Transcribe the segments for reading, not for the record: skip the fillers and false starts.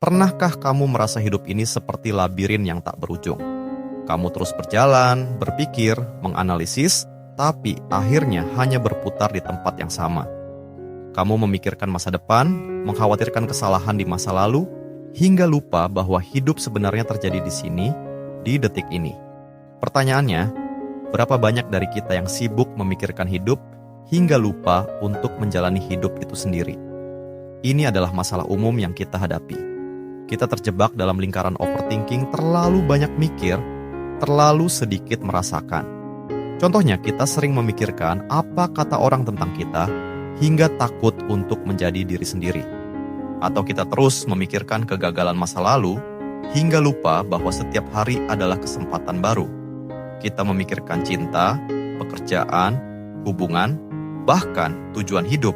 Pernahkah kamu merasa hidup ini seperti labirin yang tak berujung? Kamu terus berjalan, berpikir, menganalisis, tapi akhirnya hanya berputar di tempat yang sama. Kamu memikirkan masa depan, mengkhawatirkan kesalahan di masa lalu, hingga lupa bahwa hidup sebenarnya terjadi di sini, di detik ini. Pertanyaannya, berapa banyak dari kita yang sibuk memikirkan hidup hingga lupa untuk menjalani hidup itu sendiri? Ini adalah masalah umum yang kita hadapi. Kita terjebak dalam lingkaran overthinking, terlalu banyak mikir, terlalu sedikit merasakan. Contohnya, kita sering memikirkan apa kata orang tentang kita hingga takut untuk menjadi diri sendiri. Atau kita terus memikirkan kegagalan masa lalu hingga lupa bahwa setiap hari adalah kesempatan baru. Kita memikirkan cinta, pekerjaan, hubungan, bahkan tujuan hidup.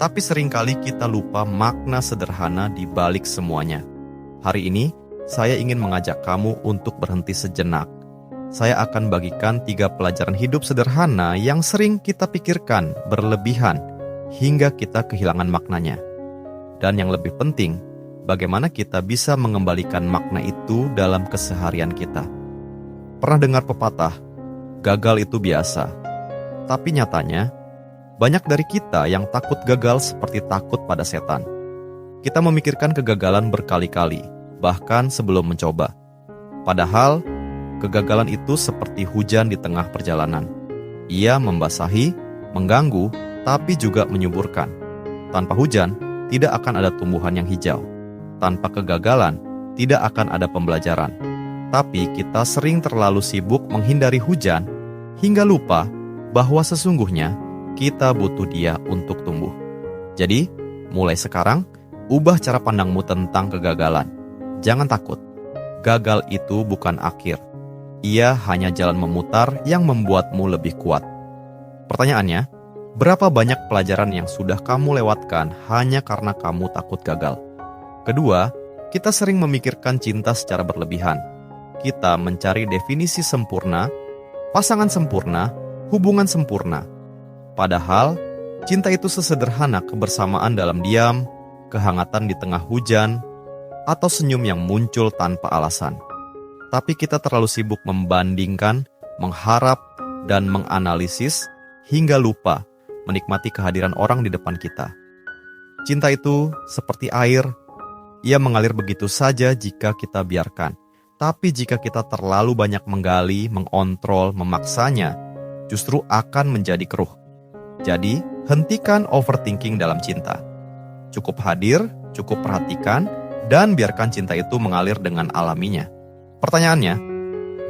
Tapi seringkali kita lupa makna sederhana di balik semuanya. Hari ini, saya ingin mengajak kamu untuk berhenti sejenak. Saya akan bagikan 3 pelajaran hidup sederhana yang sering kita pikirkan berlebihan hingga kita kehilangan maknanya. Dan yang lebih penting, bagaimana kita bisa mengembalikan makna itu dalam keseharian kita. Pernah dengar pepatah, gagal itu biasa. Tapi nyatanya, banyak dari kita yang takut gagal seperti takut pada setan. Kita memikirkan kegagalan berkali-kali, bahkan sebelum mencoba. Padahal, kegagalan itu seperti hujan di tengah perjalanan. Ia membasahi, mengganggu, tapi juga menyuburkan. Tanpa hujan, tidak akan ada tumbuhan yang hijau. Tanpa kegagalan, tidak akan ada pembelajaran. Tapi kita sering terlalu sibuk menghindari hujan, hingga lupa bahwa sesungguhnya kita butuh dia untuk tumbuh. Jadi, mulai sekarang, ubah cara pandangmu tentang kegagalan. Jangan takut. Gagal itu bukan akhir. Ia hanya jalan memutar yang membuatmu lebih kuat. Pertanyaannya, berapa banyak pelajaran yang sudah kamu lewatkan hanya karena kamu takut gagal? Kedua, kita sering memikirkan cinta secara berlebihan. Kita mencari definisi sempurna, pasangan sempurna, hubungan sempurna. Padahal, cinta itu sesederhana kebersamaan dalam diam, kehangatan di tengah hujan, atau senyum yang muncul tanpa alasan. Tapi kita terlalu sibuk membandingkan, mengharap, dan menganalisis hingga lupa menikmati kehadiran orang di depan kita. Cinta itu seperti air, ia mengalir begitu saja jika kita biarkan. Tapi jika kita terlalu banyak menggali, mengontrol, memaksanya, justru akan menjadi keruh. Jadi, hentikan overthinking dalam cinta. Cukup hadir, cukup perhatikan, dan biarkan cinta itu mengalir dengan alaminya. Pertanyaannya,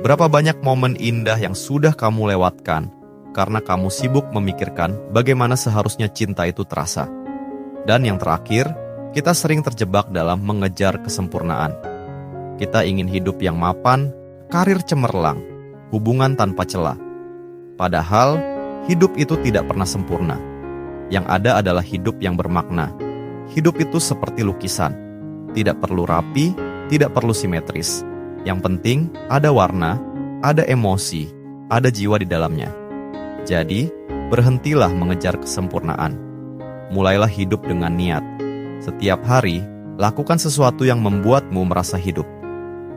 berapa banyak momen indah yang sudah kamu lewatkan karena kamu sibuk memikirkan bagaimana seharusnya cinta itu terasa? Dan yang terakhir, kita sering terjebak dalam mengejar kesempurnaan. Kita ingin hidup yang mapan, karir cemerlang, hubungan tanpa celah. Padahal, hidup itu tidak pernah sempurna. Yang ada adalah hidup yang bermakna. Hidup itu seperti lukisan. Tidak perlu rapi, tidak perlu simetris. Yang penting ada warna, ada emosi, ada jiwa di dalamnya. Jadi, berhentilah mengejar kesempurnaan. Mulailah hidup dengan niat. Setiap hari, lakukan sesuatu yang membuatmu merasa hidup.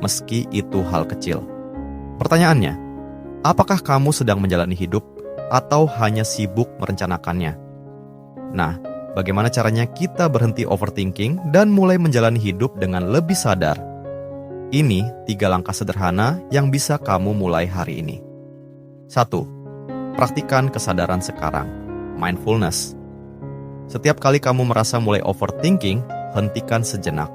Meski itu hal kecil. Pertanyaannya, apakah kamu sedang menjalani hidup atau hanya sibuk merencanakannya? Nah, bagaimana caranya kita berhenti overthinking dan mulai menjalani hidup dengan lebih sadar? Ini 3 langkah sederhana yang bisa kamu mulai hari ini. 1. Praktikan kesadaran sekarang, mindfulness. Setiap kali kamu merasa mulai overthinking, hentikan sejenak.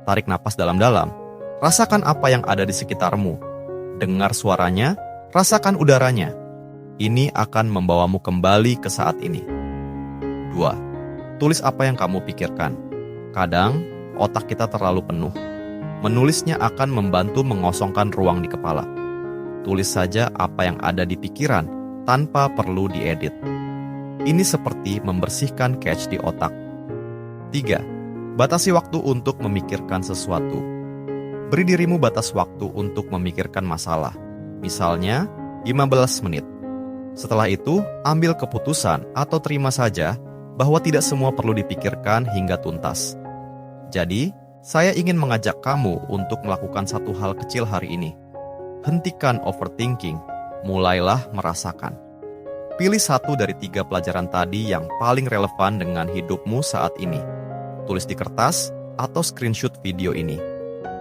Tarik napas dalam-dalam. Rasakan apa yang ada di sekitarmu. Dengar suaranya, rasakan udaranya. Ini akan membawamu kembali ke saat ini. 2. Tulis apa yang kamu pikirkan. Kadang, otak kita terlalu penuh. Menulisnya akan membantu mengosongkan ruang di kepala. Tulis saja apa yang ada di pikiran, tanpa perlu diedit. Ini seperti membersihkan cache di otak. 3. Batasi waktu untuk memikirkan sesuatu. Beri dirimu batas waktu untuk memikirkan masalah. Misalnya, 15 menit. Setelah itu, ambil keputusan atau terima saja bahwa tidak semua perlu dipikirkan hingga tuntas. Jadi, Saya ingin mengajak kamu untuk melakukan satu hal kecil hari ini. Hentikan overthinking, mulailah merasakan. Pilih satu dari 3 pelajaran tadi yang paling relevan dengan hidupmu saat ini. Tulis di kertas atau screenshot video ini.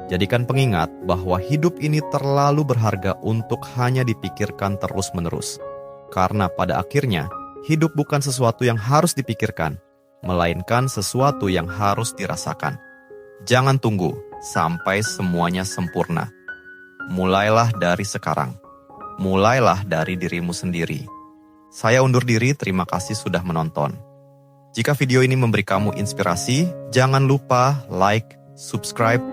Jadikan pengingat bahwa hidup ini terlalu berharga untuk hanya dipikirkan terus-menerus. Karena pada akhirnya, hidup bukan sesuatu yang harus dipikirkan, melainkan sesuatu yang harus dirasakan. Jangan tunggu sampai semuanya sempurna. Mulailah dari sekarang. Mulailah dari dirimu sendiri. Saya undur diri, terima kasih sudah menonton. Jika video ini memberi kamu inspirasi, jangan lupa like, subscribe,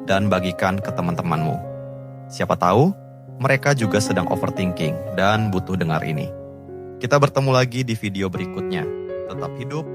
dan bagikan ke teman-temanmu. Siapa tahu, mereka juga sedang overthinking dan butuh dengar ini. Kita bertemu lagi di video berikutnya. Tetap hidup,